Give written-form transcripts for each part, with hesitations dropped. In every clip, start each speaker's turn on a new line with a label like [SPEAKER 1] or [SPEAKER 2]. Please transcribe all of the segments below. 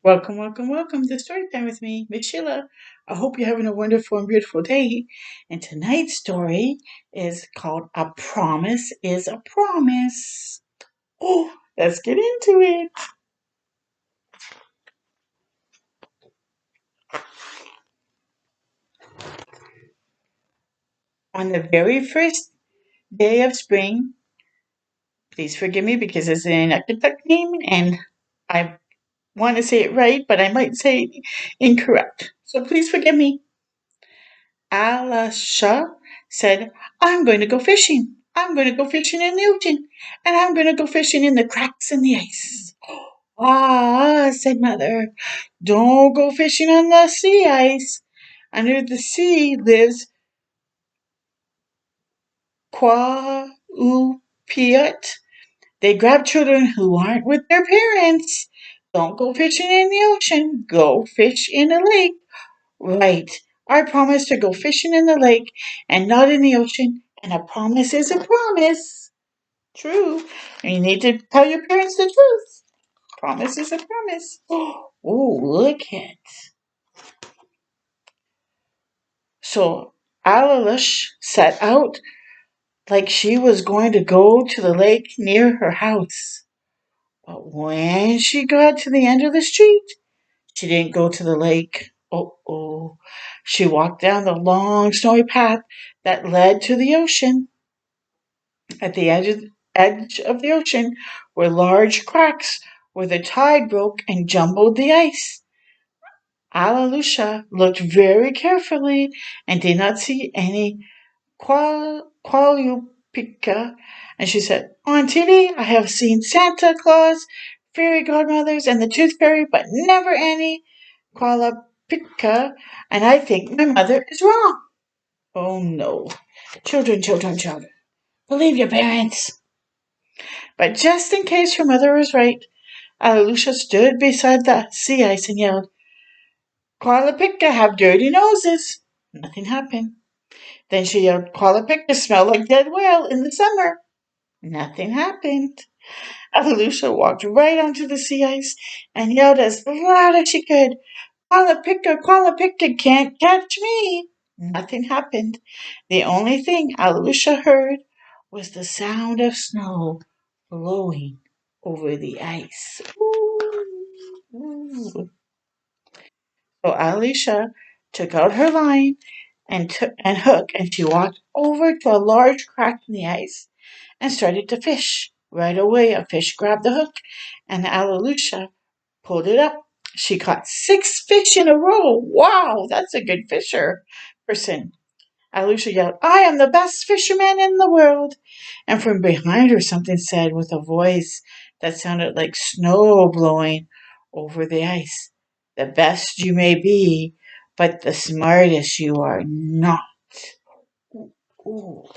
[SPEAKER 1] Welcome, welcome, welcome to Storytime with me, Miss Sheila. I hope you're having a wonderful and beautiful day. And tonight's story is called A Promise is a Promise. Oh, let's get into it. On the very first day of spring, please forgive me because it's an Inuit name and I want to say it right, but I might say it incorrect. So please forgive me. Alalusia said, I'm going to go fishing. I'm going to go fishing in the ocean. And I'm going to go fishing in the cracks in the ice. Ah, said Mother, don't go fishing on the sea ice. Under the sea lives Qallupilluq. They grab children who aren't with their parents. Don't go fishing in the ocean. Go fish in a lake. Right. I promise to go fishing in the lake and not in the ocean, and a promise is a promise. True. And you need to tell your parents the truth. Promise is a promise. Oh, look at. So Alalush set out like she was going to go to the lake near her house. But when she got to the end of the street, she didn't go to the lake. Oh. She walked down the long snowy path that led to the ocean. At the edge of the ocean were large cracks where the tide broke and jumbled the ice. Alalusia looked very carefully and did not see any Qualupika, and she said, On TV, I have seen Santa Claus, fairy godmothers, and the tooth fairy, but never any Qualupika, and I think my mother is wrong. Oh no. Children. Believe your parents. But just in case her mother was right, Alalusia stood beside the sea ice and yelled, Qualupika have dirty noses. Nothing happened. Then she yelled, Qualupika smell like dead whale in the summer. Nothing happened. Alalusia walked right onto the sea ice and yelled as loud as she could, Qualupika can't catch me. Nothing happened. The only thing Alalusia heard was the sound of snow blowing over the ice. Ooh. So Alalusia took out her line and hook, and she walked over to a large crack in the ice and started to fish. Right away, a fish grabbed the hook, and Alalusia pulled it up. She caught 6 fish in a row. Wow, that's a good person. Alalusia yelled, I am the best fisherman in the world. And from behind her, something said with a voice that sounded like snow blowing over the ice. The best you may be, but the smartest you are not. Ooh.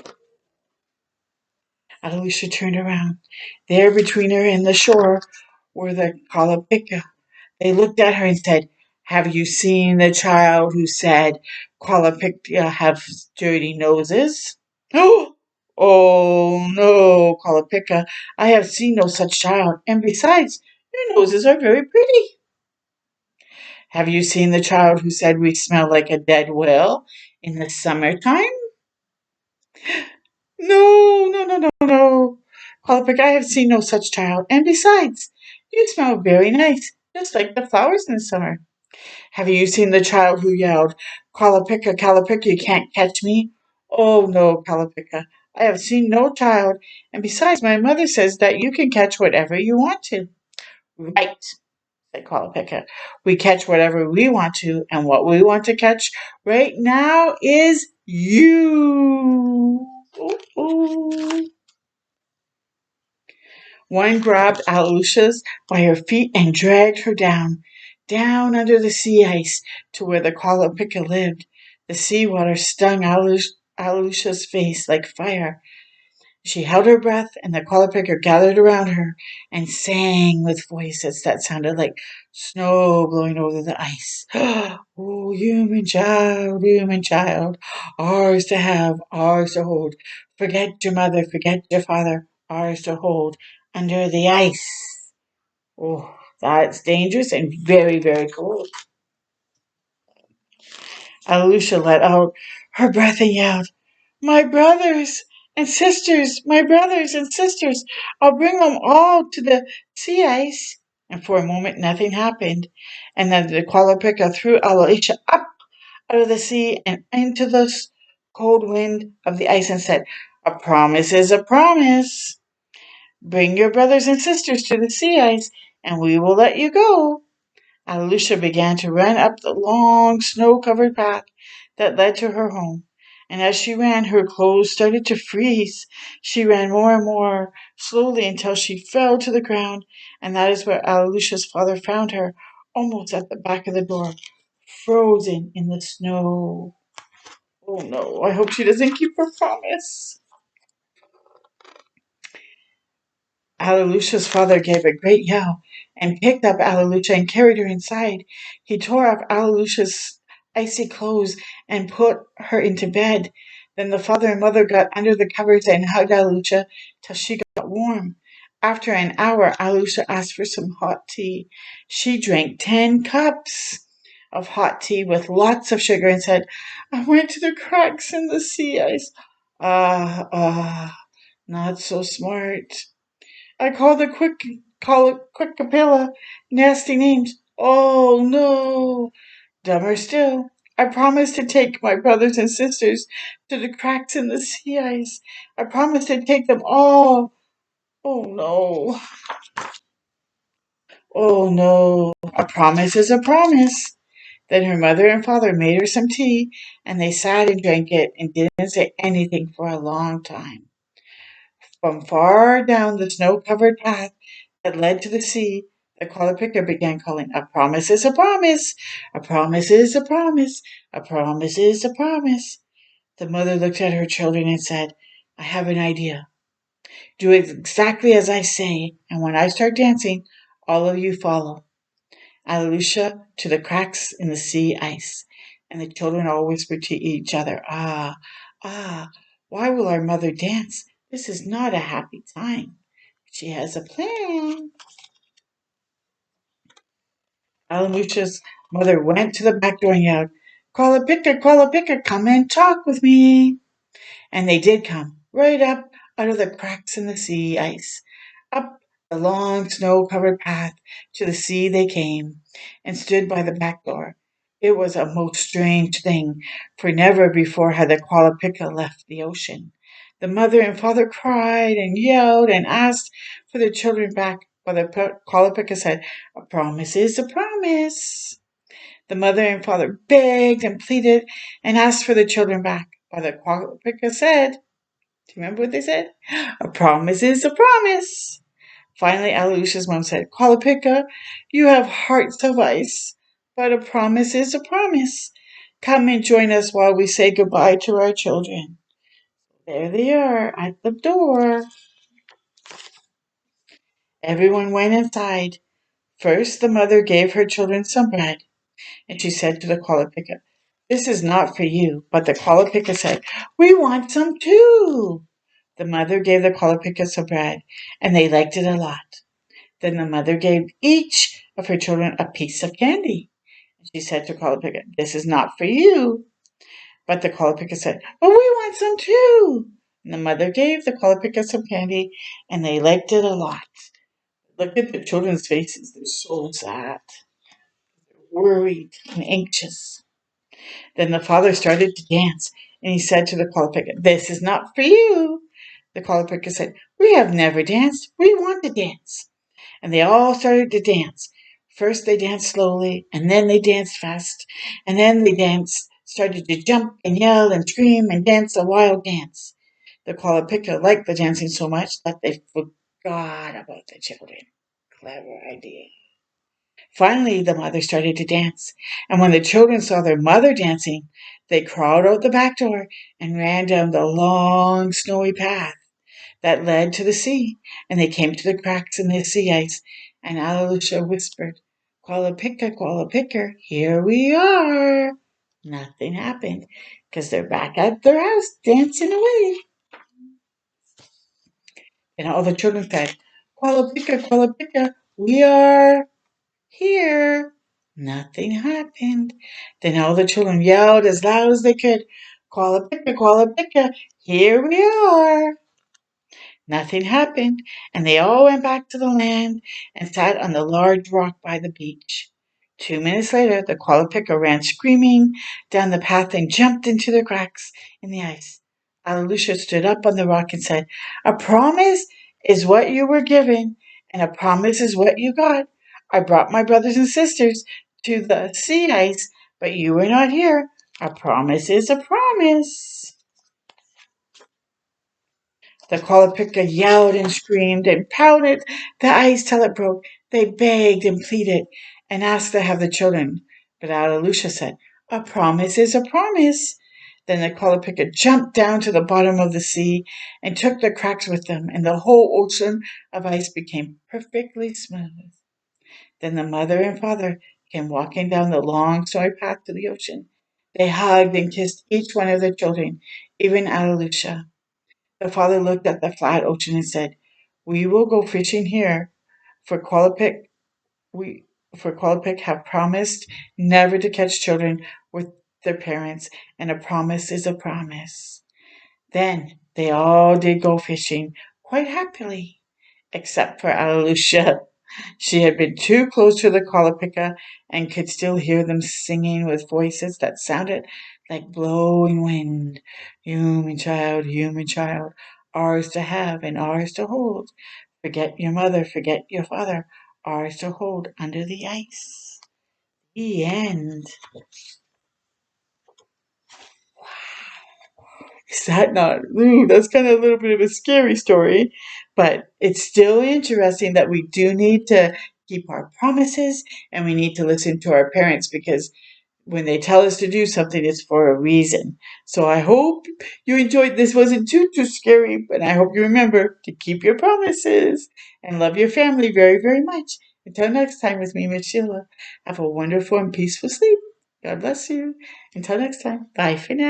[SPEAKER 1] Alalusia turned around. There between her and the shore were the Qualupilluq. They looked at her and said, Have you seen the child who said Qualupilluq have dirty noses? Oh no, Qualupilluq, I have seen no such child, and besides, your noses are very pretty. Have you seen the child who said we smell like a dead whale in the summertime? No. Qualupilluq, I have seen no such child, and besides, you smell very nice, just like the flowers in the summer. Have you seen the child who yelled, Qualupilluq, you can't catch me? Oh no, Qualupilluq, I have seen no child, and besides, my mother says that you can catch whatever you want to. Right, said Qualupilluq. We catch whatever we want to, and what we want to catch right now is you. Ooh. One grabbed Alalusia's by her feet and dragged her down under the sea ice to where the Qualupilluq lived. The sea water stung Alalusia's face like fire. She held her breath, and the Qualupilluq gathered around her and sang with voices that sounded like snow blowing over the ice. Oh, human child, ours to have, ours to hold. Forget your mother, forget your father, ours to hold under the ice. Oh, That's dangerous and very, very cold. Alalusia let out her breath and yelled, "My brothers and sisters, my brothers and sisters, I'll bring them all to the sea ice." And for a moment nothing happened. And then the Qualupilluq threw Alalusia up out of the sea and into the cold wind of the ice and said, "A promise is a promise. Bring your brothers and sisters to the sea ice and we will let you go." Alalusia began to run up the long snow-covered path that led to her home. And as she ran, her clothes started to freeze. She ran more and more slowly until she fell to the ground, and that is where Alalusia's father found her, almost at the back of the door, frozen in the snow. Oh no, I hope she doesn't keep her promise. Alalusia's father gave a great yell and picked up Alalusia and carried her inside. He tore off Alalusia's icy clothes and put her into bed. Then the father and mother got under the covers and hugged Alalusia till she got warm. After an hour, Alalusia asked for some hot tea. She drank 10 cups of hot tea with lots of sugar and said, "I went to the cracks in the sea ice." Not so smart. I call it quick capilla, nasty names. Oh no. Dumber still. I promised to take my brothers and sisters to the cracks in the sea ice. I promised to take them all. Oh no. Oh no. A promise is a promise. Then her mother and father made her some tea, and they sat and drank it and didn't say anything for a long time. From far down the snow-covered path that led to the sea, the Qualupilluq began calling, "A promise is a promise. A promise is a promise. A promise is a promise." The mother looked at her children and said, "I have an idea. Do exactly as I say, and when I start dancing, all of you follow. Alalusia to the cracks in the sea ice." And the children all whispered to each other, "Ah, ah, why will our mother dance? This is not a happy time. She has a plan." Alalusia's mother went to the back door and yelled, "Qualupilluq, Qualupilluq, come and talk with me." And they did come, right up out of the cracks in the sea ice. Up the long snow-covered path to the sea they came, and stood by the back door. It was a most strange thing, for never before had the Qualupilluq left the ocean. The mother and father cried and yelled and asked for their children back, while the Qualupilluq said, "A promise is a promise." The mother and father begged and pleaded and asked for the children back, while the Qualupilluq said, do you remember what they said? "A promise is a promise." Finally, Alalusia's mom said, "Qualupilluq, you have hearts of ice, but a promise is a promise. Come and join us while we say goodbye to our children." There they are at the door. Everyone went inside. First, the mother gave her children some bread, and she said to the Qualupilluq, "This is not for you." But the Qualupilluq said, "We want some too." The mother gave the Qualupilluq some bread, and they liked it a lot. Then the mother gave each of her children a piece of candy. She said to Qualupilluq, "This is not for you." But the Qualupilluq said, "But we want some too." And the mother gave the Qualupilluq some candy, and they liked it a lot. Look at the children's faces. They're so sad, worried, and anxious. Then the father started to dance, and he said to the Qualupilluq, "This is not for you." The Qualupilluq said, "We have never danced. We want to dance." And they all started to dance. First they danced slowly, and then they danced fast, and then they started to jump and yell and scream and dance a wild dance. The Qualupilluq liked the dancing so much that they forgot about the children. Clever idea. Finally, the mother started to dance, and when the children saw their mother dancing, they crawled out the back door and ran down the long snowy path that led to the sea, and they came to the cracks in the sea ice, and Alalusia whispered, "Qualupilluq, Qualupilluq, here we are." Nothing happened, because they're back at their house dancing away. And all the children said, "Qualupilluq, Qualupilluq, we are." Here, nothing happened. Then all the children yelled as loud as they could, Qualupilluq, Qualupilluq, here we are. Nothing happened, and they all went back to the land and sat on the large rock by the beach. 2 minutes later, the Qualupilluq ran screaming down the path and jumped into the cracks in the ice. Alalusia stood up on the rock and said, A promise is what you were given, and a promise is what you got. I brought my brothers and sisters to the sea ice, but you were not here. A promise is a promise. The Qualupilluq yelled and screamed and pounded the ice till it broke. They begged and pleaded and asked to have the children. But Alalusia said, A promise is a promise. Then the Qualupilluq jumped down to the bottom of the sea and took the cracks with them, and the whole ocean of ice became perfectly smooth. Then the mother and father came walking down the long snowy path to the ocean. They hugged and kissed each one of their children, even Alalusia. The father looked at the flat ocean and said, We will go fishing here, for we for Qualupilluq have promised never to catch children with their parents, and a promise is a promise. Then they all did go fishing quite happily, except for Alalusia. She had been too close to the Qualupilluq and could still hear them singing with voices that sounded like blowing wind. Human child, ours to have and ours to hold. Forget your mother, forget your father, ours to hold under the ice. The end. Is that not? Ooh, that's kind of a little bit of a scary story, but it's still interesting that we do need to keep our promises and we need to listen to our parents because when they tell us to do something, it's for a reason. So I hope you enjoyed this. Wasn't too scary, but I hope you remember to keep your promises and love your family very, very much. Until next time with me, Miss Sheila. Have a wonderful and peaceful sleep. God bless you. Until next time. Bye for now.